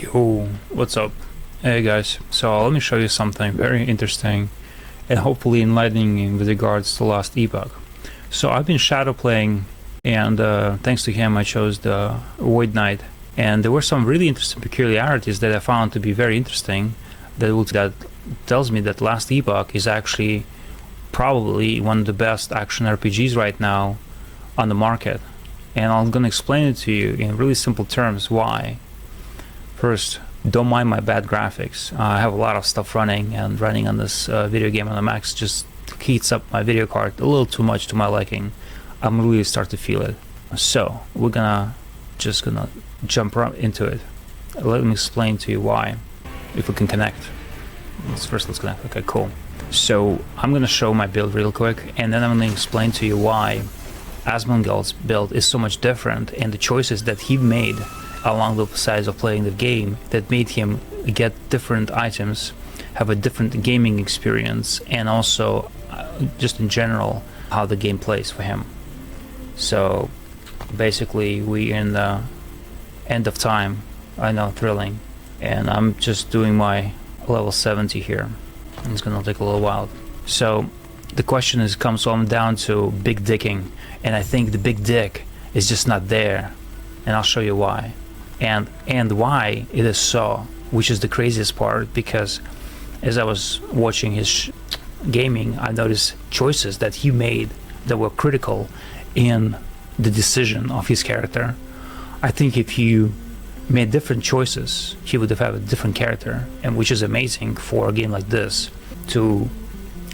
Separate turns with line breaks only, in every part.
Yo, what's up? Hey guys, so let me show you something very interesting and hopefully enlightening with regards to Last Epoch. So I've been shadow playing, and thanks to him I chose the Void Knight, and there were some really interesting peculiarities that I found to be very interesting that tells me that Last Epoch is actually probably one of the best action RPGs right now on the market, and I'm gonna explain it to you in really simple terms why. First, don't mind my bad graphics. I have a lot of stuff running, and running on this video game on the max just heats up my video card a little too much to my liking. I'm really start to feel it. So we're just gonna jump right into it. Let me explain to you why, if we can connect. Let's connect. Okay, cool. So I'm gonna show my build real quick, and then I'm gonna explain to you why Asmongold's build is so much different, and the choices that he made along the sides of playing the game that made him get different items, have a different gaming experience, and also just in general how the game plays for him. So basically we're in the end of time. I know, thrilling, and I'm just doing my level 70 here. It's gonna take a little while. So the question comes on down to big dicking, and I think the big dick is just not there, and I'll show you why. And why it is so, which is the craziest part, because as I was watching his gaming, I noticed choices that he made that were critical in the decision of his character. I think if you made different choices, he would have had a different character, and which is amazing for a game like this to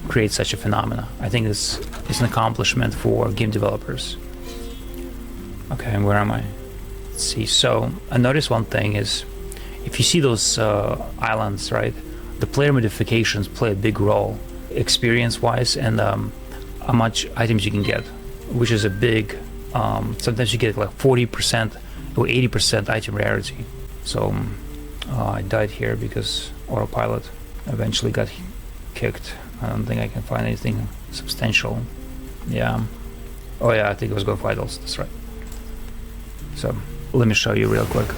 create such a phenomena. I think it's an accomplishment for game developers. Okay, and where am I? See, so I noticed one thing is, if you see those islands, right, the player modifications play a big role experience wise, and how much items you can get, which is a big sometimes you get like 40% or 80% item rarity. So I died here because autopilot eventually got kicked. I don't think I can find anything substantial. Yeah, oh yeah, I think I was going vitals, that's right. So let me show you real quick.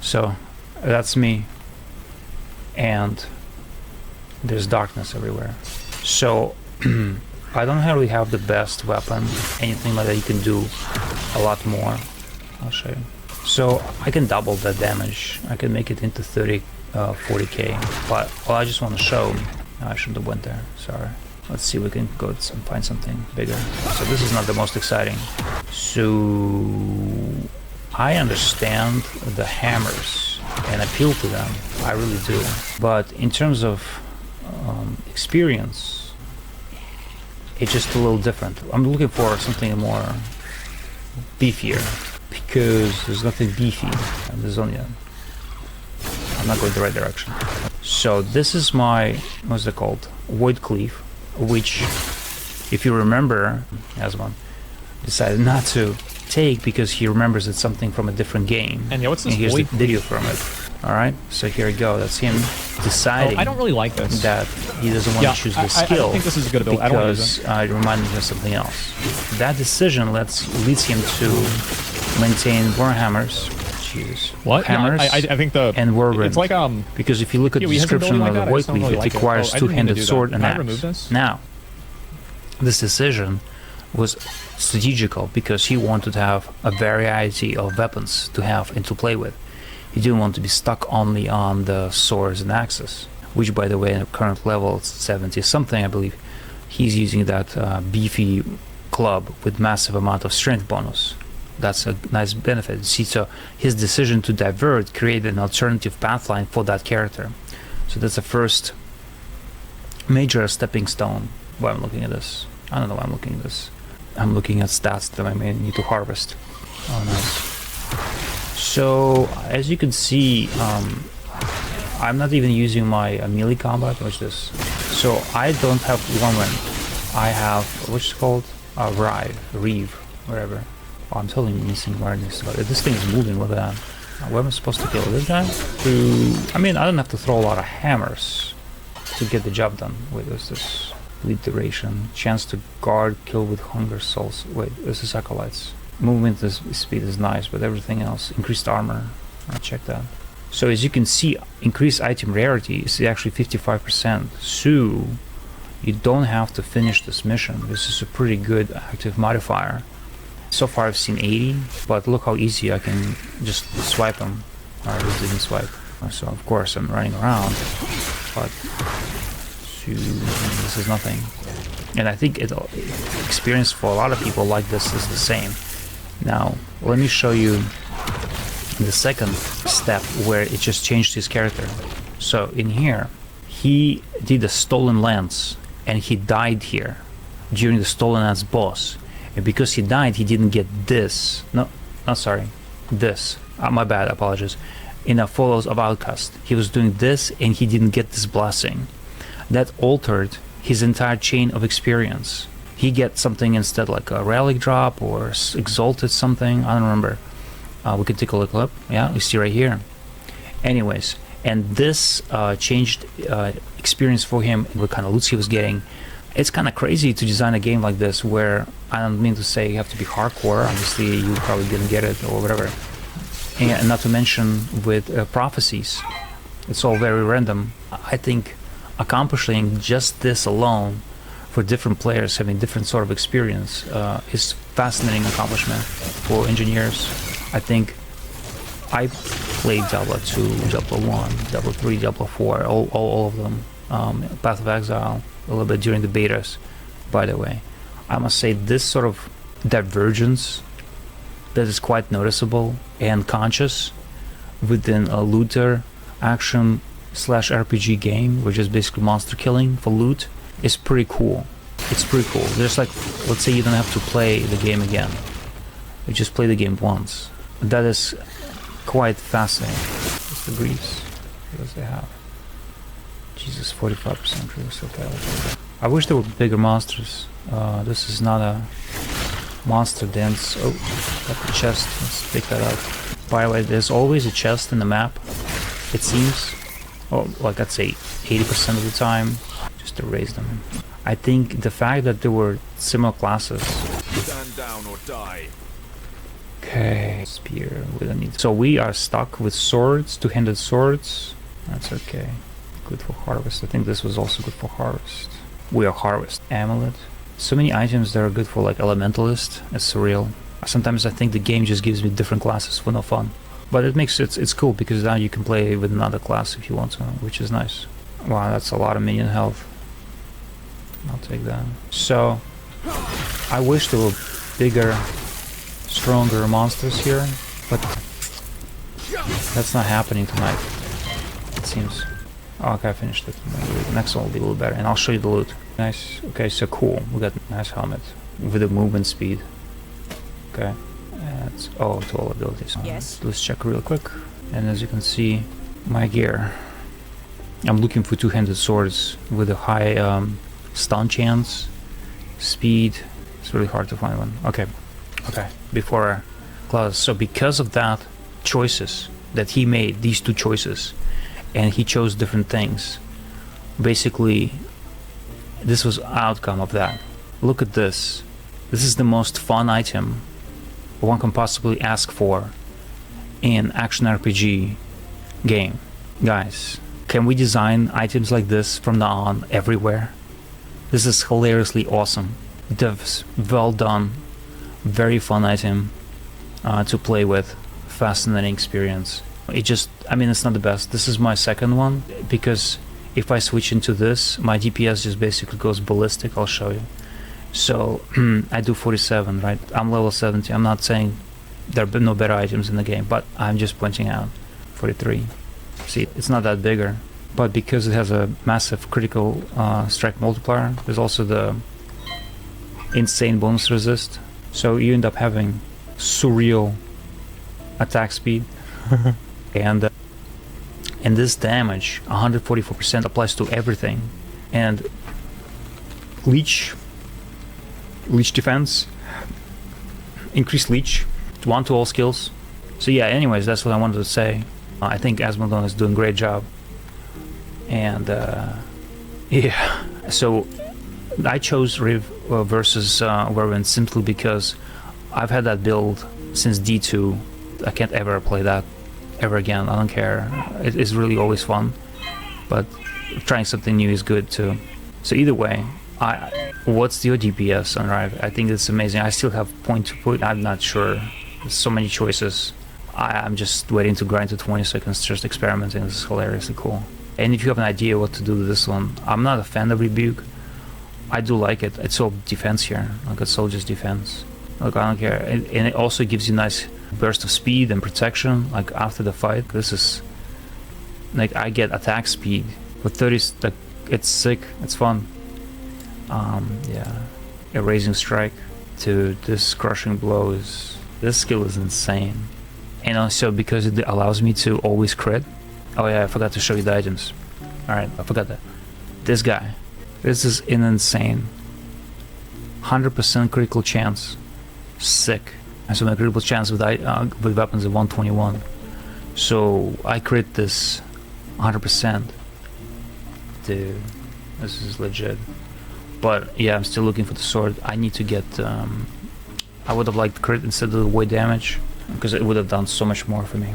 So that's me, and there's darkness everywhere. So I don't really have the best weapon, anything like that. You can do a lot more. I'll show you. So I can double that damage. I can make it into 40k, but well, I just want to show. I shouldn't have went there, sorry. Let's see if we can go and find something bigger. So this is not the most exciting. So I understand the hammers and appeal to them, I really do. But in terms of experience, it's just a little different. I'm looking for something more beefier, because there's nothing beefy. And there's only I'm not going the right direction. So this is my, what's it called? Void Cleave, which, if you remember, Asmon decided not to take because he remembers it's something from a different game.
And yeah, what's this?
And here's the video from it. Alright, so here we go. That's him deciding
I don't really like this.
that he doesn't want to choose the skill.
I think this is a good ability.
Because it reminded me of something else. That decision leads him to maintain Warhammers. Jeez.
What?
Hammers.
No, I think the
and Warwind.
It's like
because if you look at the description of the Void Cleave, it requires two-handed sword and axe. Now, this decision was strategical because he wanted to have a variety of weapons to have and to play with. He didn't want to be stuck only on the swords and axes, which, by the way, in the current level 70 something, I believe, he's using that beefy club with massive amount of strength bonus. That's a nice benefit. See, so his decision to divert created an alternative pathline for that character. So that's the first major stepping stone. Why I'm looking at this? I don't know why I'm looking at this. I'm looking at stats that I may need to harvest. Oh, nice. So as you can see, I'm not even using my melee combat. Watch this. So I don't have Warwind. I have, what's it called? Reeve, whatever. Oh, I'm totally missing awareness about it. This thing is moving. Look at that. Where am I supposed to kill this guy? I mean, I don't have to throw a lot of hammers to get the job done. Wait, what's this? Lead duration, chance to guard, kill with hunger souls. Wait, this is acolytes. Movement speed is nice, but everything else, increased armor. I'll check that. So as you can see, increased item rarity is actually 55%. So you don't have to finish this mission. This is a pretty good active modifier. So far I've seen 80, but look how easy I can just swipe them. I just didn't swipe. So of course I'm running around, but so this is nothing. And I think experience for a lot of people like this is the same. Now let me show you the second step where it just changed his character. So in here, he did a stolen lance and he died here during the stolen lance boss. And because he died, he didn't get this. No, sorry, this. My bad, apologies. In a Follows of Outcast, he was doing this and he didn't get this blessing. That altered his entire chain of experience. He gets something instead, like a relic drop or exalted something. I don't remember. We can take a look up. Yeah, you see right here. Anyways, and this changed experience for him. What kind of loot he was getting. It's kind of crazy to design a game like this where, I don't mean to say you have to be hardcore, obviously you probably didn't get it or whatever, and not to mention with prophecies, it's all very random. I think accomplishing just this alone for different players having different sort of experience is fascinating accomplishment for engineers. I think I played Diablo 2, Diablo 1, Diablo 3, Diablo 4, all of them, Path of Exile, a little bit during the betas, by the way. I must say this sort of divergence that is quite noticeable and conscious within a looter action slash RPG game, which is basically monster killing for loot, is pretty cool. It's pretty cool. There's like, let's say you don't have to play the game again. You just play the game once. That is quite fascinating. What's the briefs? What does they have? Jesus, 45% real estate title. I wish there were bigger monsters. This is not a monster dance. Oh, got the chest. Let's pick that up. By the way, there's always a chest in the map, it seems. Oh, like I'd say 80% of the time. Just erase them. I think the fact that there were similar classes.
Stand down or die.
Okay, spear. We don't need. So we are stuck with swords, two-handed swords. That's okay. Good for harvest. I think this was also good for harvest. We are harvest. Amulet. So many items that are good for like elementalist. It's surreal. Sometimes I think the game just gives me different classes for no fun. But it makes it's cool because now you can play with another class if you want to, which is nice. Wow, that's a lot of minion health. I'll take that. So I wish there were bigger, stronger monsters here, but that's not happening tonight, it seems. Oh, okay, I finished it. The next one will be a little better, and I'll show you the loot. Nice. Okay, so cool. We got a nice helmet with the movement speed. Okay. That's to all abilities.
Yes.
Let's check real quick. And as you can see, my gear. I'm looking for two-handed swords with a high stun chance, speed. It's really hard to find one. Okay. Okay. Before class. So because of that choices that he made, these two choices, and he chose different things. Basically, this was outcome of that. Look at this. This is the most fun item one can possibly ask for in action RPG game. Guys, can we design items like this from now on everywhere? This is hilariously awesome. Devs, well done. Very fun item to play with. Fascinating experience. It just, I mean, it's not the best. This is my second one because if I switch into this, my DPS just basically goes ballistic. I'll show you. So I do 47, right? I'm level 70. I'm not saying there are no better items in the game, but I'm just pointing out 43. See, it's not that bigger, but because it has a massive critical strike multiplier, there's also the insane bonus resist. So you end up having surreal attack speed. And this damage, 144%, applies to everything. And leech defense, increased leech, 1 to all skills. So yeah, anyways, that's what I wanted to say. I think Asmongold is doing a great job. And yeah, so I chose Riv versus Whirlwind simply because I've had that build since D2. I can't ever play that ever again. I don't care. It is really always fun, but trying something new is good too. So either way, what's your DPS on Rive? I think it's amazing. I still have point to put. I'm not sure. There's so many choices. I'm just waiting to grind to 20 seconds, just experimenting. This is hilariously cool. And if you have an idea what to do with this one, I'm not a fan of Rebuke. I do like it. It's all defense here. Like it's all just defense. Like I don't care. And it also gives you nice burst of speed and protection. Like after the fight, this is like I get attack speed with 30. Like it's sick. It's fun. Yeah. Erasing strike to this crushing blow is. This skill is insane. And also because it allows me to always crit. Oh yeah, I forgot to show you the items. Alright, I forgot that. This guy. This is an insane 100% critical chance. Sick. And so my critical chance with weapons is 121. So I crit this 100%. Dude, this is legit. But yeah, I'm still looking for the sword. I need to get I would have liked crit instead of the weight damage, because it would have done so much more for me.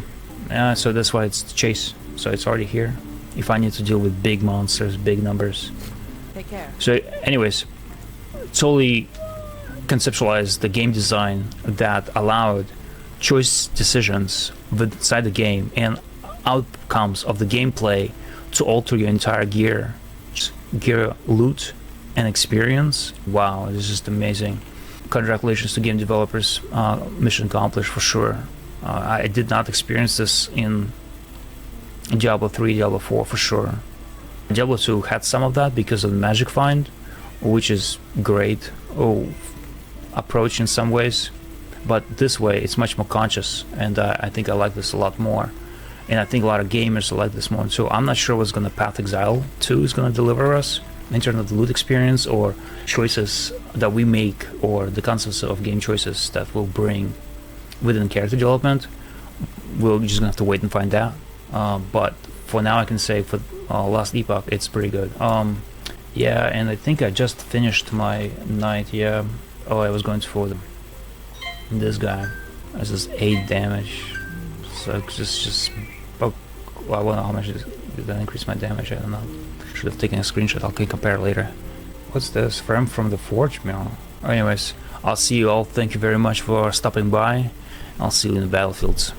So that's why it's chase. So it's already here. If I need to deal with big monsters, big numbers.
Take care.
So anyways, totally conceptualized the game design that allowed choice decisions inside the game and outcomes of the gameplay to alter your entire gear loot and experience. Wow, this is just amazing. Congratulations to game developers. Mission accomplished for sure. I did not experience this in Diablo 3, Diablo 4 for sure. Diablo 2 had some of that because of the magic find, which is great approach in some ways, but this way it's much more conscious, and I think I like this a lot more, and I think a lot of gamers like this more. So I'm not sure what's gonna Path Exile 2 is gonna deliver us in terms of the loot experience or choices that we make, or the concepts of game choices that will bring within character development. We're just gonna have to wait and find out. But for now I can say for Last Epoch it's pretty good. Yeah, and I think I just finished my night. Yeah. Oh, I was going for this guy. This is 8 damage. So just well, I don't know how much did that increase my damage. I don't know. Should have taken a screenshot. I'll compare later. What's this? From the Forge Mill. Anyways, I'll see you all. Thank you very much for stopping by. I'll see you in the battlefields.